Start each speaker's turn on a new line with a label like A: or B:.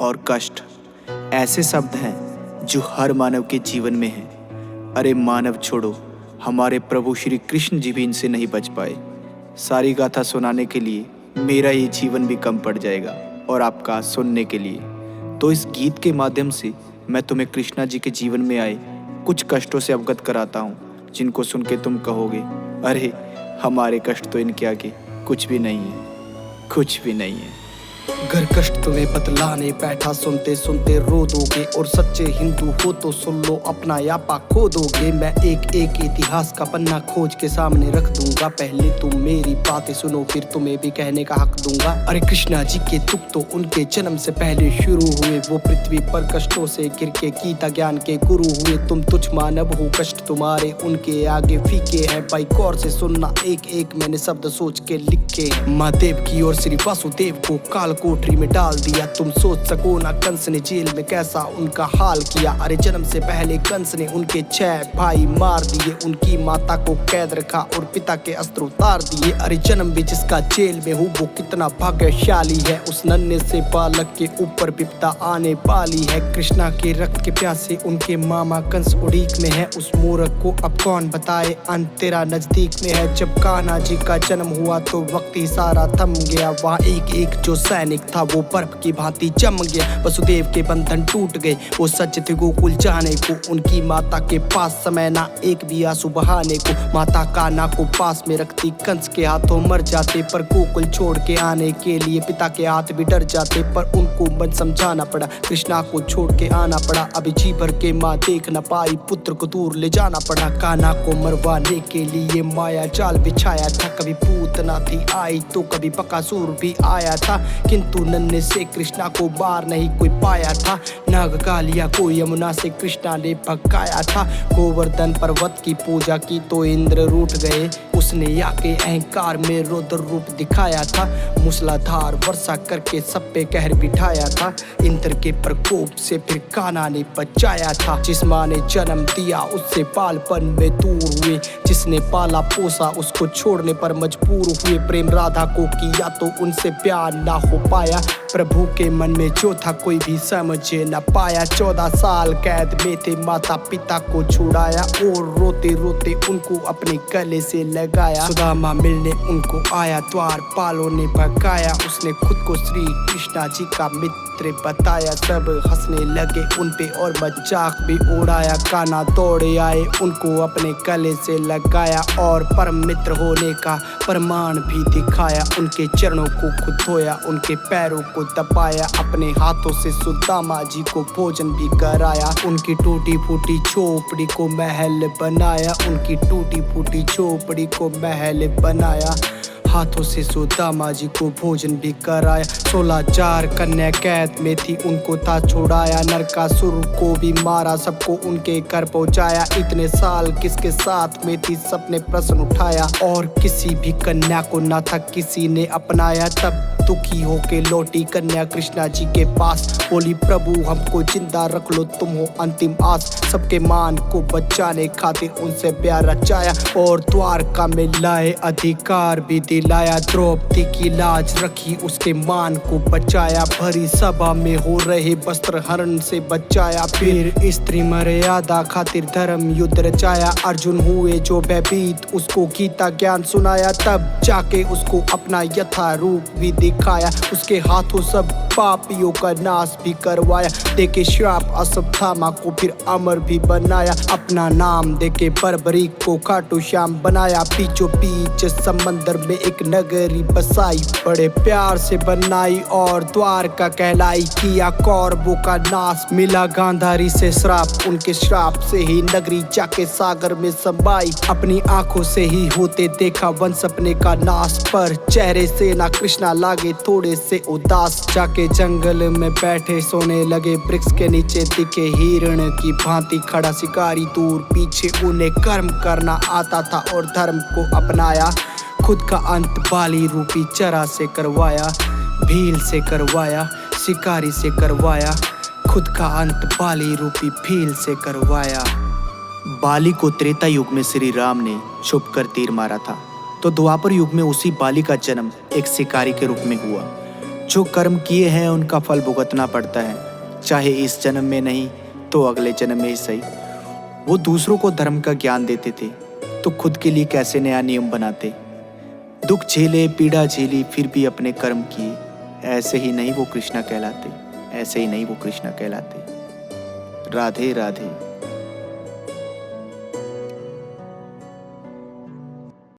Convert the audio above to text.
A: और कष्ट ऐसे शब्द हैं जो हर मानव के जीवन में हैं। अरे मानव छोड़ो, हमारे प्रभु श्री कृष्ण जी भी इनसे नहीं बच पाए। सारी गाथा सुनाने के लिए मेरा ये जीवन भी कम पड़ जाएगा और आपका सुनने के लिए। तो इस गीत के माध्यम से मैं तुम्हें कृष्णा जी के जीवन में आए कुछ कष्टों से अवगत कराता हूँ, जिनको सुन के तुम कहोगे, अरे हमारे कष्ट तो इनके आगे कुछ भी नहीं है, कुछ भी नहीं है।
B: घर कष्ट तुम्हें बतलाने बैठा, सुनते सुनते रो दोगे। और सच्चे हिंदू हो तो सुन लो, अपना यापा खो दोगे। मैं एक एक इतिहास का पन्ना खोज के सामने रख दूंगा। पहले तुम मेरी बातें सुनो, फिर तुम्हें भी कहने का हक दूंगा। अरे कृष्णा जी के दुख तो उनके जन्म से पहले शुरू हुए। वो पृथ्वी पर कष्टों से गिर के गीता ज्ञान के गुरु हुए। तुम तुच्छ मानव हो, कष्ट तुम्हारे उनके आगे फीके हैं। भाई गौर से सुनना, एक एक मैंने शब्द सोच के लिखे हैं। महादेव की और श्री वासुदेव को काल कोठरी में डाल दिया। तुम सोच सको ना कंस ने जेल में कैसा उनका हाल किया। अरे जन्म से पहले कंस ने उनके 6 भाई मार दिए। उनकी माता को कैद रखा और पिता के अस्त्र उतार दिए। अरे जन्म भी जिसका जेल में हो वो कितना भाग्यशाली है। उस नन्हे से बालक के ऊपर विपदा आने वाली है। कृष्णा के रक्त के प्यासे उनके मामा कंस उड़ीक में है। उस मूर्ख को अब कौन बताए, अंत तेरा नजदीक में है। जब कान्हा जी का जन्म हुआ तो वक्त ही सारा थम गया। वहाँ एक एक जो सैनिक था वो बर्फ की भांति जम गया। वसुदेव के बंधन टूट गए, वो सच थे गोकुल जाने को। उनकी माता के पास समय ना एक भी आंसू बहाने को। माता कान्हा को पास में रखती कंस के हाथों मर जाते। पर गोकुल छोड़ के आने के लिए पिता के हाथ भी डर जाते। पर उनको मन समझाना पड़ा, कृष्णा को छोड़ के आना पड़ा। अभी जी भर के माँ देख न पाई, पुत्र को दूर ले जाना पड़ा। कान्हा को मरवाने के लिए माया जाल बिछाया था। कभी पूतना थी आई तो कभी बकासुर भी आया था। किंतु नन्हे से कृष्णा को बार नहीं कोई पाया था। नागकालिया को यमुना से कृष्णा ने भगाया था। गोवर्धन पर्वत की पूजा की तो इंद्र रूठ गए। उसने आके अहंकार में रौद्र रूप दिखाया था। मूसलाधार वर्षा करके सब पे कहर बिठाया था। इंद्र के प्रकोप से फिर कान्हा ने बचाया था। जिस माँ ने जन्म दिया उससे बालपन में दूर हुए। जिसने पाला पोसा उसको छोड़ने पर मजबूर हुए। प्रेम राधा को किया तो उनसे प्यार ना हो पाया। प्रभु के मन में जो था कोई भी समझे न पाया। 14 साल कैद में थे, माता पिता को छुड़ाया। और रोते रोते उनको अपने गले से लगाया। सुदामा मिलने उनको आया, द्वारपालों ने भगाया। उसने खुद को श्री कृष्णा जी का मित्र बताया। सब हंसने लगे उनपे और मजाक भी उड़ाया। कान्हा दौड़े आए, उनको अपने गले से लगाया। और परम मित्र होने का प्रमाण भी दिखाया। उनके चरणों को खुद धोया, उनके पैरों को दबाया। अपने हाथों से सुदामा जी को भोजन भी कराया। उनकी टूटी फूटी झोपड़ी को महल बनाया। उनकी टूटी फूटी झोपड़ी को महल बनाया। हाथों से सुदामा जी को भोजन भी कराया। 16,000 कन्या कैद में थी, उनको था छुड़ाया। नरकासुर को भी मारा, सबको उनके घर पहुंचाया। इतने साल किसके साथ में थी, सबने प्रश्न उठाया। और किसी भी कन्या को ना था किसी ने अपनाया। तब दुखी होके लौटी कन्या कृष्णा जी के पास। बोली, प्रभु हमको जिंदा रख लो, तुम हो अंतिम आस। सबके मान को बचाने खातिर उनसे प्यार रचाया। और द्वारका में लाए अधिकार भी दिलाया। द्रौपदी की लाज रखी, उसके मान को बचाया। भरी सभा में हो रहे वस्त्र हरण से बचाया। फिर स्त्री मर्यादा खातिर धर्म युद्ध रचाया। अर्जुन हुए जो भयभीत, उसको गीता ज्ञान सुनाया। तब जाके उसको अपना यथा रूप भी दिखाया। उसके हाथों सब पापियों का नाश भी करवाया। देके श्राप अश्वत्थामा को फिर अमर भी बनाया। अपना नाम देके बर्बरीक को खाटू श्याम बनाया। बीचों बीच समंदर में एक नगरी बसाई। बड़े प्यार से बनाई और द्वारका कहलाई। किया कौरवों का नाश, मिला गांधारी से श्राप। उनके श्राप से ही नगरी जाके सागर में समाई। अपनी आंखों से ही होते देखा वंश अपने का नाश। पर चेहरे से ना कृष्णा लागे थोड़े से उदास। जाके जंगल में बैठे सोने लगे, वृक्ष के नीचे दिखे हिरण की भांति खड़ा शिकारी। दूर पीछे उन्हें कर्म करना आता था और धर्म को अपनाया। खुद का अंत बाली रूपी चरा से करवाया। भील से करवाया, शिकारी से करवाया। खुद का अंत बाली रूपी भील से करवाया।
A: बाली को त्रेता युग में श्री राम ने छुप कर तीर मारा था, तो द्वापर युग में उसी बाली का जन्म एक शिकारी के रूप में हुआ। जो कर्म किए हैं उनका फल भुगतना पड़ता है, चाहे इस जन्म में नहीं तो अगले जन्म में ही सही। वो दूसरों को धर्म का ज्ञान देते थे तो खुद के लिए कैसे नया नियम बनाते। दुख झेले, पीड़ा झेली, फिर भी अपने कर्म किए। ऐसे ही नहीं वो कृष्णा कहलाते, ऐसे ही नहीं वो कृष्णा कहलाते। राधे राधे।